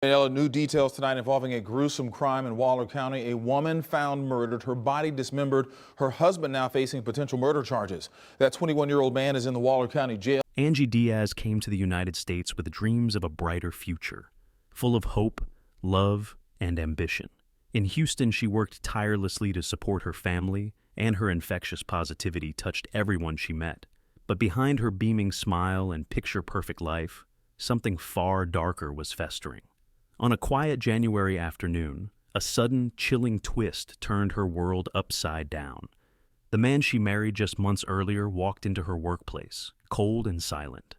New details tonight involving a gruesome crime in Waller County. A woman found murdered, her body dismembered, her husband now facing potential murder charges. That 21-year-old man is in the Waller County jail. Angie Diaz came to the United States with dreams of a brighter future, full of hope, love, and ambition. In Houston, she worked tirelessly to support her family, and her infectious positivity touched everyone she met. But behind her beaming smile and picture-perfect life, something far darker was festering. On a quiet January afternoon, a sudden, chilling twist turned her world upside down. The man she married just months earlier walked into her workplace, cold and silent.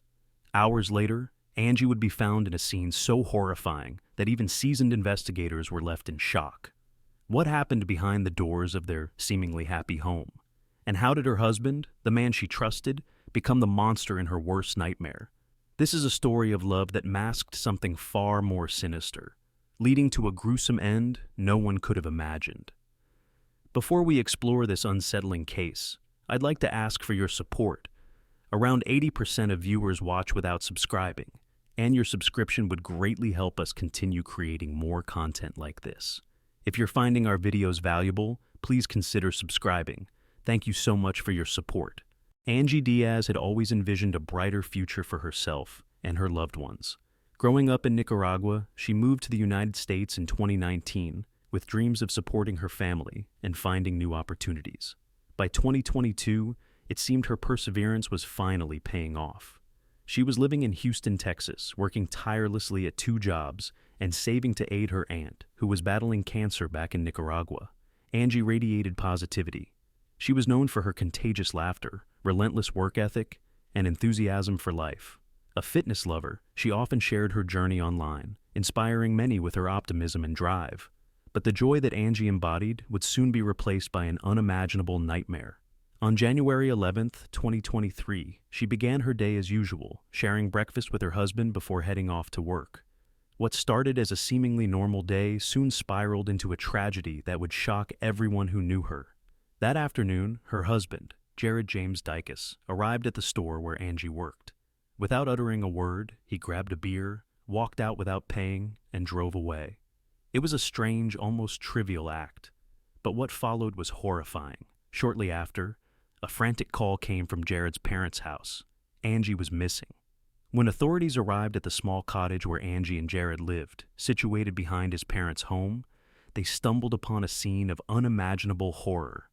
Hours later, Angie would be found in a scene so horrifying that even seasoned investigators were left in shock. What happened behind the doors of their seemingly happy home? And how did her husband, the man she trusted, become the monster in her worst nightmare? This is a story of love that masked something far more sinister, leading to a gruesome end no one could have imagined. Before we explore this unsettling case, I'd like to ask for your support. Around 80% of viewers watch without subscribing, and your subscription would greatly help us continue creating more content like this. If you're finding our videos valuable, please consider subscribing. Thank you so much for your support. Angie Diaz had always envisioned a brighter future for herself and her loved ones. Growing up in Nicaragua, she moved to the United States in 2019 with dreams of supporting her family and finding new opportunities. By 2022, it seemed her perseverance was finally paying off. She was living in Houston, Texas, working tirelessly at 2 jobs and saving to aid her aunt, who was battling cancer back in Nicaragua. Angie radiated positivity. She was known for her contagious laughter, relentless work ethic, and enthusiasm for life. A fitness lover, she often shared her journey online, inspiring many with her optimism and drive. But the joy that Angie embodied would soon be replaced by an unimaginable nightmare. On January 11th, 2023, she began her day as usual, sharing breakfast with her husband before heading off to work. What started as a seemingly normal day soon spiraled into a tragedy that would shock everyone who knew her. That afternoon, her husband, Jared James Dicus, arrived at the store where Angie worked. Without uttering a word, he grabbed a beer, walked out without paying, and drove away. It was a strange, almost trivial act. But what followed was horrifying. Shortly after, a frantic call came from Jared's parents' house. Angie was missing. When authorities arrived at the small cottage where Angie and Jared lived, situated behind his parents' home, they stumbled upon a scene of unimaginable horror.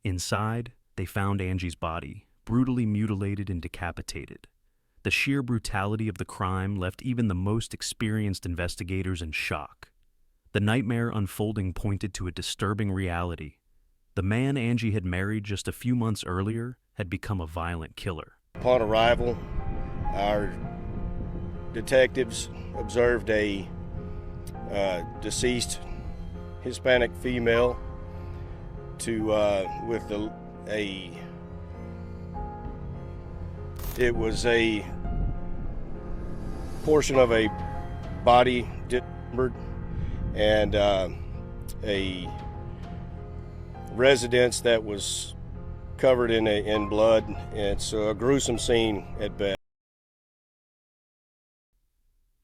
Inside, they found Angie's body, brutally mutilated and decapitated. The sheer brutality of the crime left even the most experienced investigators in shock. The nightmare unfolding pointed to a disturbing reality. The man Angie had married just a few months earlier had become a violent killer. Upon arrival, our detectives observed a deceased Hispanic female it was a portion of a body dismembered and a residence that was covered in blood. It's a gruesome scene at best.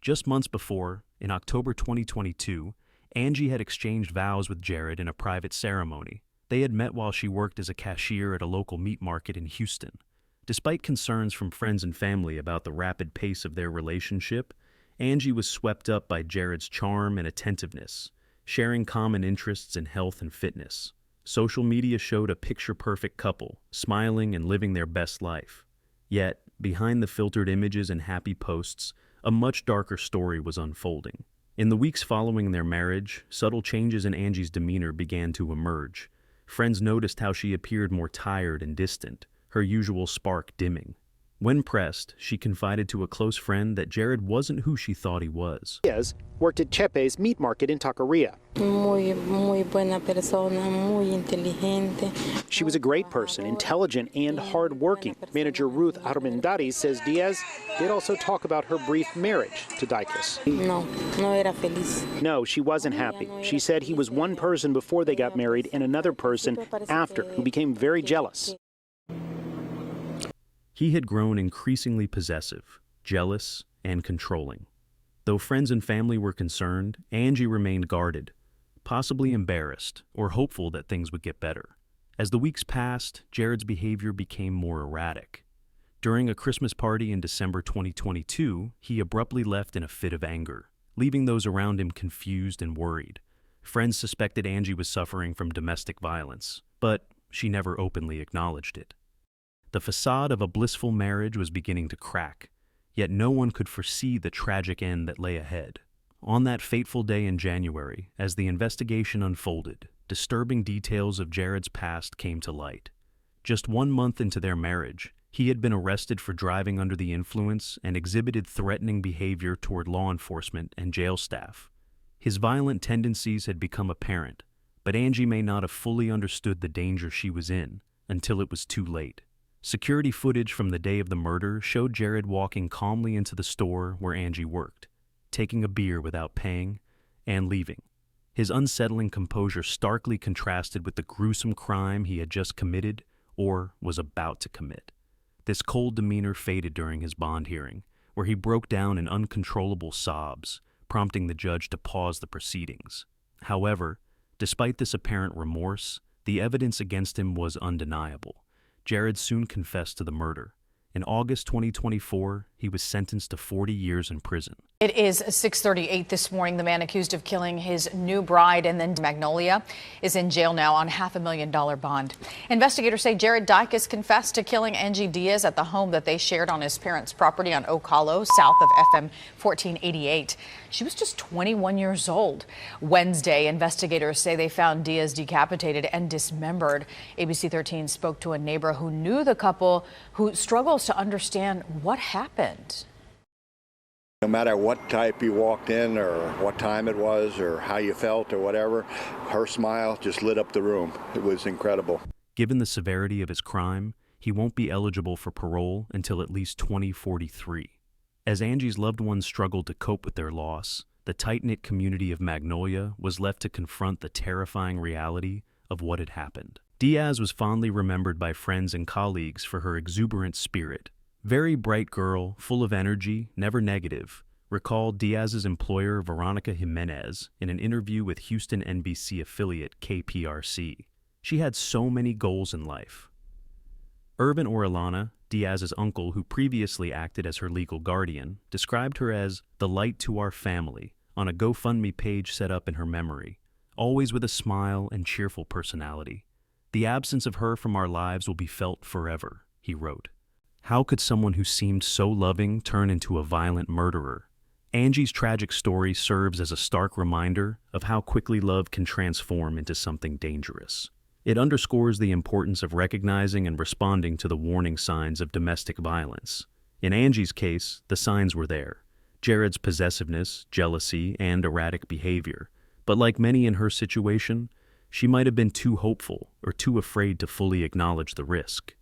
Just months before, in October 2022, Angie had exchanged vows with Jared in a private ceremony. They had met while she worked as a cashier at a local meat market in Houston. Despite concerns from friends and family about the rapid pace of their relationship, Angie was swept up by Jared's charm and attentiveness, sharing common interests in health and fitness. Social media showed a picture-perfect couple, smiling and living their best life. Yet, behind the filtered images and happy posts, a much darker story was unfolding. In the weeks following their marriage, subtle changes in Angie's demeanor began to emerge. Friends noticed how she appeared more tired and distant, her usual spark dimming. When pressed, she confided to a close friend that Jared wasn't who she thought he was. Diaz worked at Chepe's meat market in Taqueria. Muy buena persona, muy inteligente. She was a great person, intelligent and hardworking. Manager Ruth Armendariz says Diaz did also talk about her brief marriage to Dicus. No era feliz. No, she wasn't happy. She said he was one person before they got married and another person after, who became very jealous. He had grown increasingly possessive, jealous, and controlling. Though friends and family were concerned, Angie remained guarded, possibly embarrassed or hopeful that things would get better. As the weeks passed, Jared's behavior became more erratic. During a Christmas party in December 2022, he abruptly left in a fit of anger, leaving those around him confused and worried. Friends suspected Angie was suffering from domestic violence, but she never openly acknowledged it. The facade of a blissful marriage was beginning to crack, yet no one could foresee the tragic end that lay ahead. On that fateful day in January, as the investigation unfolded, disturbing details of Jared's past came to light. Just 1 month into their marriage, he had been arrested for driving under the influence and exhibited threatening behavior toward law enforcement and jail staff. His violent tendencies had become apparent, but Angie may not have fully understood the danger she was in until it was too late. Security footage from the day of the murder showed Jared walking calmly into the store where Angie worked, taking a beer without paying, and leaving. His unsettling composure starkly contrasted with the gruesome crime he had just committed or was about to commit. This cold demeanor faded during his bond hearing, where he broke down in uncontrollable sobs, prompting the judge to pause the proceedings. However, despite this apparent remorse, the evidence against him was undeniable. Jared soon confessed to the murder. In August 2024, he was sentenced to 40 years in prison. It is 6:38 this morning. The man accused of killing his new bride and then Magnolia is in jail now on $500,000 bond. Investigators say Jared Dicus confessed to killing Angie Diaz at the home that they shared on his parents' property on Oak Hollow, south of FM 1488. She was just 21 years old. Wednesday, investigators say they found Diaz decapitated and dismembered. ABC 13 spoke to a neighbor who knew the couple, who struggles to understand what happened. No matter what type you walked in or what time it was or how you felt or whatever, her smile just lit up the room. It was incredible. Given the severity of his crime, he won't be eligible for parole until at least 2043. As Angie's loved ones struggled to cope with their loss, the tight-knit community of Magnolia was left to confront the terrifying reality of what had happened. Diaz was fondly remembered by friends and colleagues for her exuberant spirit. Very bright girl, full of energy, never negative, recalled Diaz's employer Veronica Jimenez in an interview with Houston NBC affiliate KPRC. She had so many goals in life. Irvin Orellana, Diaz's uncle who previously acted as her legal guardian, described her as the light to our family on a GoFundMe page set up in her memory, always with a smile and cheerful personality. The absence of her from our lives will be felt forever, he wrote. How could someone who seemed so loving turn into a violent murderer? Angie's tragic story serves as a stark reminder of how quickly love can transform into something dangerous. It underscores the importance of recognizing and responding to the warning signs of domestic violence. In Angie's case, the signs were there: Jared's possessiveness, jealousy, and erratic behavior. But like many in her situation, she might have been too hopeful or too afraid to fully acknowledge the risk.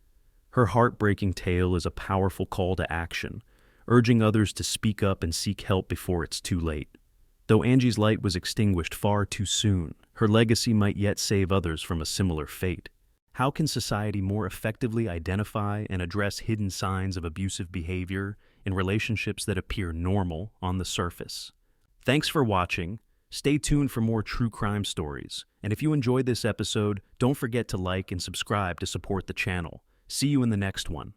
Her heartbreaking tale is a powerful call to action, urging others to speak up and seek help before it's too late. Though Angie's light was extinguished far too soon, her legacy might yet save others from a similar fate. How can society more effectively identify and address hidden signs of abusive behavior in relationships that appear normal on the surface? Thanks for watching. Stay tuned for more true crime stories. And if you enjoyed this episode, don't forget to like and subscribe to support the channel. See you in the next one.